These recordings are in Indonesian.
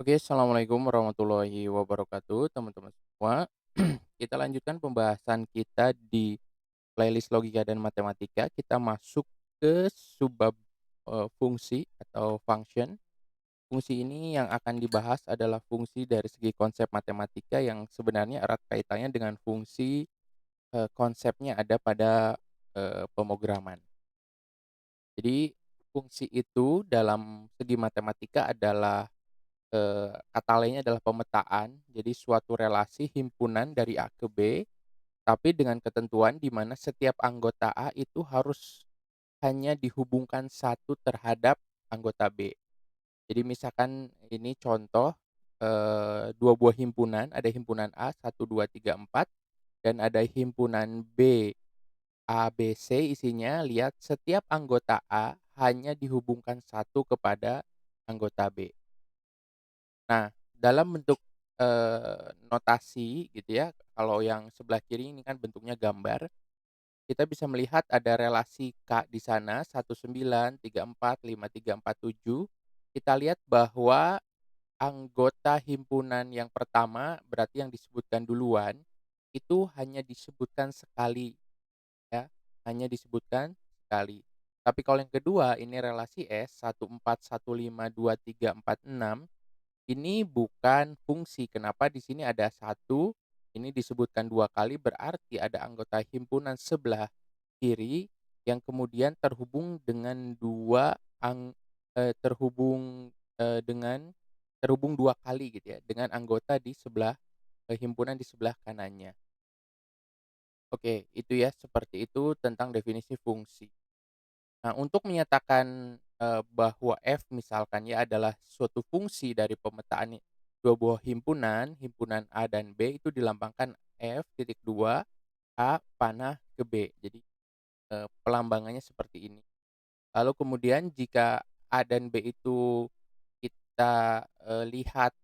Oke, assalamualaikum warahmatullahi wabarakatuh, teman-teman semua. Kita lanjutkan pembahasan kita di playlist logika dan matematika. Kita masuk ke subbab fungsi atau function. Fungsi ini yang akan dibahas adalah fungsi dari segi konsep matematika yang sebenarnya erat kaitannya dengan fungsi konsepnya ada pada pemrograman. Jadi fungsi itu dalam segi matematika adalah kata lainnya adalah pemetaan, jadi suatu relasi himpunan dari A ke B, tapi dengan ketentuan di mana setiap anggota A itu harus hanya dihubungkan satu terhadap anggota B. Jadi misalkan ini contoh, 2 buah himpunan, ada himpunan A 1, 2, 3, 4 dan ada himpunan B, A, B, C isinya lihat setiap anggota A hanya dihubungkan satu kepada anggota B. Nah, dalam bentuk, notasi gitu ya, kalau yang sebelah kiri ini kan bentuknya gambar, kita bisa melihat ada relasi K di sana 19, 34, 5, 3, 4, 7. Kita lihat bahwa anggota himpunan yang pertama, berarti yang disebutkan duluan, itu hanya disebutkan sekali ya, hanya disebutkan sekali. Tapi kalau yang kedua ini relasi S 14, 15, 23, 46. Ini bukan fungsi, kenapa di sini ada satu, ini disebutkan 2 kali berarti ada anggota himpunan sebelah kiri yang kemudian terhubung dengan 2 terhubung, dengan terhubung 2 kali gitu ya, dengan anggota di sebelah himpunan di sebelah kanannya. Oke, itu ya, seperti itu tentang definisi fungsi. Nah, untuk menyatakan, bahwa F misalkan ya adalah suatu fungsi dari pemetaan 2 buah himpunan, himpunan A dan B itu dilambangkan F titik 2 A panah ke B. Jadi, pelambangannya seperti ini. Lalu kemudian jika A dan B itu kita, lihat,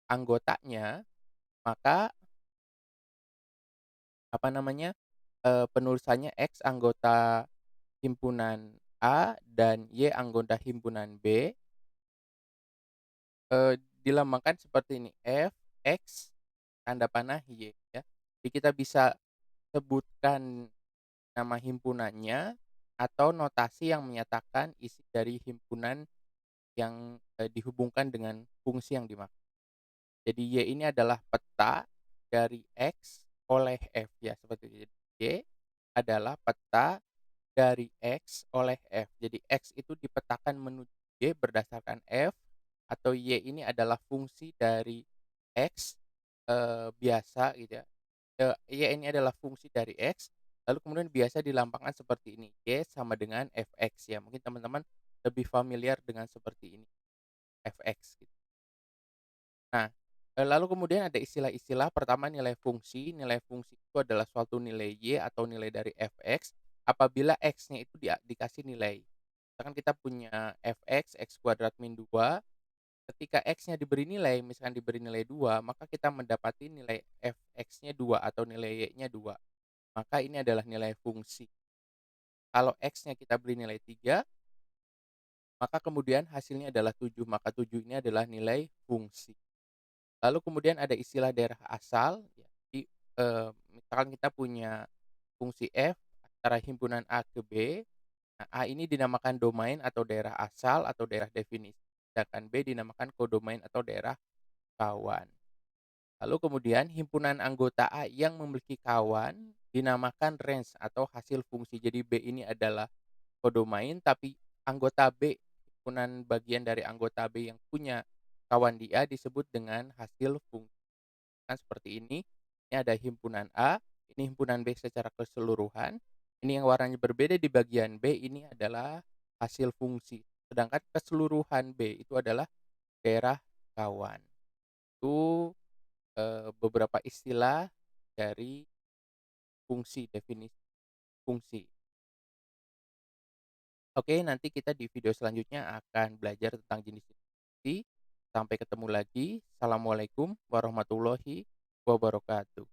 anggotanya, maka apa namanya, penulisannya X anggota himpunan A dan Y anggota himpunan B. Dilambangkan seperti ini, F, X, tanda panah, Y, ya. Jadi kita bisa sebutkan nama himpunannya atau notasi yang menyatakan isi dari himpunan yang, dihubungkan dengan fungsi yang dimaksud. Jadi Y ini adalah peta dari X oleh F, ya, seperti itu. Y adalah peta dari X oleh F. Jadi X itu dipetakan menuju Y berdasarkan F, atau Y ini adalah fungsi dari X, biasa gitu ya. Y ini adalah fungsi dari X, lalu kemudian biasa dilambangkan seperti ini, Y sama dengan Fx ya. Mungkin teman-teman lebih familiar dengan seperti ini, Fx gitu. Nah, lalu kemudian ada istilah-istilah, pertama nilai fungsi. Nilai fungsi itu adalah suatu nilai Y atau nilai dari Fx apabila X-nya itu dikasih nilai. Misalkan kita punya Fx, X kuadrat min 2, ketika X-nya diberi nilai, misalkan diberi nilai 2, maka kita mendapati nilai Fx-nya 2 atau nilai Y-nya 2. Maka ini adalah nilai fungsi. Kalau X-nya kita beri nilai 3, maka kemudian hasilnya adalah 7, maka 7 ini adalah nilai fungsi. Lalu kemudian ada istilah daerah asal, ya. Jadi, misalkan kita punya fungsi F antara himpunan A ke B, nah A ini dinamakan domain atau daerah asal atau daerah definisi, sedangkan B dinamakan kodomain atau daerah kawan. Lalu kemudian himpunan anggota A yang memiliki kawan dinamakan range atau hasil fungsi. Jadi B ini adalah kodomain, tapi anggota B, himpunan bagian dari anggota B yang punya kawan di A disebut dengan hasil fungsi. Kan seperti ini ada himpunan A, ini himpunan B secara keseluruhan, ini yang warnanya berbeda di bagian B ini adalah hasil fungsi, sedangkan keseluruhan B itu adalah daerah kawan. Itu, beberapa istilah dari fungsi, definisi fungsi. Oke, nanti kita di video selanjutnya akan belajar tentang jenis fungsi. Sampai ketemu lagi. Assalamualaikum warahmatullahi wabarakatuh.